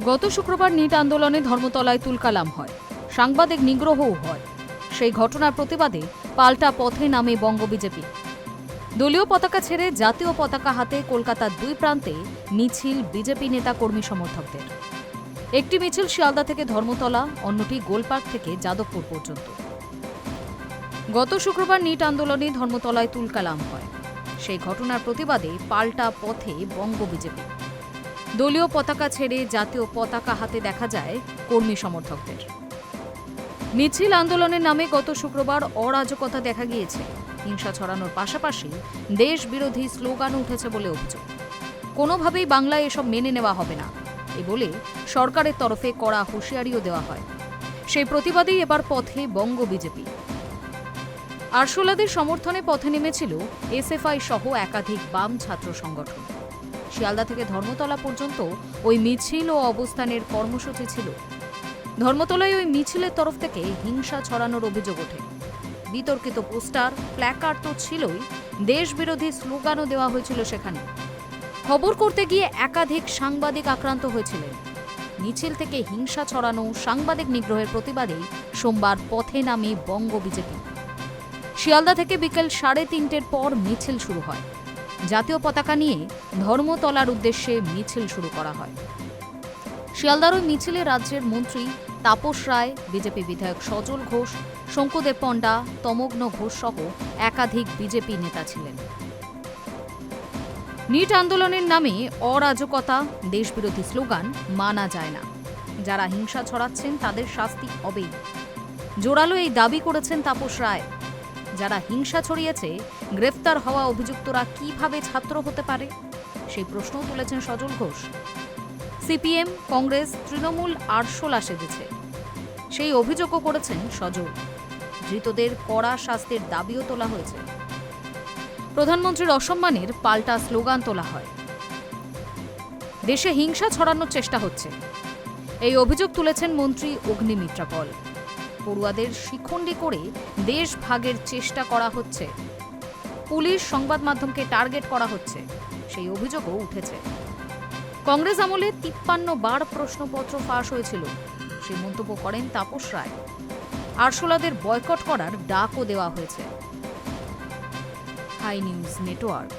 গত শুক্রবার নিট আন্দোলনে ধর্মতলায় তুলকালাম হয়, সাংবাদিক নিগ্রহও হয়। সেই ঘটনার প্রতিবাদে পাল্টা পথে নামে বঙ্গ বিজেপি। দলীয় পতাকা ছেড়ে জাতীয় পতাকা হাতে কলকাতার দুই প্রান্তে মিছিল বিজেপি নেতা কর্মী সমর্থকদের। একটি মিছিল শিয়ালদা থেকে ধর্মতলা, অন্যটি গোলপার্ক থেকে যাদবপুর পর্যন্ত। গত শুক্রবার নিট আন্দোলনে ধর্মতলায় তুলকালাম হয়। সেই ঘটনার প্রতিবাদে পাল্টা পথে বঙ্গ বিজেপি। দলীয় পতাকা ছেড়ে জাতীয় পতাকা হাতে দেখা যায় কর্মী সমর্থকদের। মিছিল আন্দোলনের নামে গত শুক্রবার অরাজকতা দেখা গিয়েছে। হিংসা ছড়ানোর পাশাপাশি দেশ বিরোধী স্লোগানও উঠেছে বলে অভিযোগ। কোনোভাবেই বাংলায় এসব মেনে নেওয়া হবে না এ বলে সরকারের তরফে কড়া হুঁশিয়ারিও দেওয়া হয়। সেই প্রতিবাদেই এবার পথে বঙ্গ বিজেপি। আরশোলাদের সমর্থনে পথে নেমেছিল এসএফআই সহ একাধিক বাম ছাত্র সংগঠন। শিয়ালদা থেকে ধর্মতলা পর্যন্ত ওই মিছিল ও অবস্থানের কর্মসূচি ছিল। ধর্মতলায় ওই মিছিলের তরফ থেকে হিংসা ছড়ানোর অভিযোগ ওঠে। বিতর্কিত পোস্টার, প্ল্যাকার্ড তো ছিলই, দেশবিরোধী স্লোগানও দেওয়া হয়েছিল সেখানে। খবর করতে গিয়ে একাধিক সাংবাদিক আক্রান্ত হয়েছিলেন। মিছিল থেকে হিংসা ছড়ানো, সাংবাদিক নিগ্রহের প্রতিবাদেই সোমবার পথে নামে বঙ্গ বিজেপি। শিয়ালদা থেকে বিকেল 3:30টার পর মিছিল শুরু হয়। জাতীয় পতাকা নিয়ে ধর্মতলার উদ্দেশ্যে মিছিল শুরু করা হয়। শিয়ালদার ওই মিছিলে রাজ্যের মন্ত্রী তাপস রায়, বিজেপি বিধায়ক সজল ঘোষ, শঙ্কুদেব পণ্ডা, তমগ্ন ঘোষ সহ একাধিক বিজেপি নেতা ছিলেন। নিট আন্দোলনের নামে অরাজকতা, দেশবিরোধী স্লোগান মানা যায় না। যারা হিংসা ছড়াচ্ছেন তাদের শাস্তি হবেই, জোরালো এই দাবি করেছেন তাপস রায়। যারা হিংসা ছড়িয়েছে, গ্রেফতার হওয়া অভিযুক্তরা কিভাবে ছাত্র হতে পারে সেই প্রশ্নও তুলেছেন সজল ঘোষ। সিপিএম, কংগ্রেস, তৃণমূল আরশোলা সেজেছে, সেই অভিযোগও করেছেন সজল। ধৃতদের কড়া শাস্তির দাবিও তোলা হয়েছে। প্রধানমন্ত্রীর অসম্মানের পাল্টা স্লোগান তোলা হয়। দেশে হিংসা ছড়ানোর চেষ্টা হচ্ছে, এই অভিযোগ তুলেছেন মন্ত্রী অগ্নিমিত্রা পল। পড়ুয়াদের শিখণ্ডী করে দেশ ভাগের চেষ্টা করা হচ্ছে, পুলিশ সংবাদ মাধ্যমকে টার্গেট করা হচ্ছে, সেই অভিযোগও উঠেছে। কংগ্রেস আমলে 53 বার প্রশ্নপত্র ফাঁস হয়েছিল, সেই মন্তব্য করেন তাপস রায়। আরশোলাদের বয়কট করার ডাকও দেওয়া হয়েছে। Hi News network.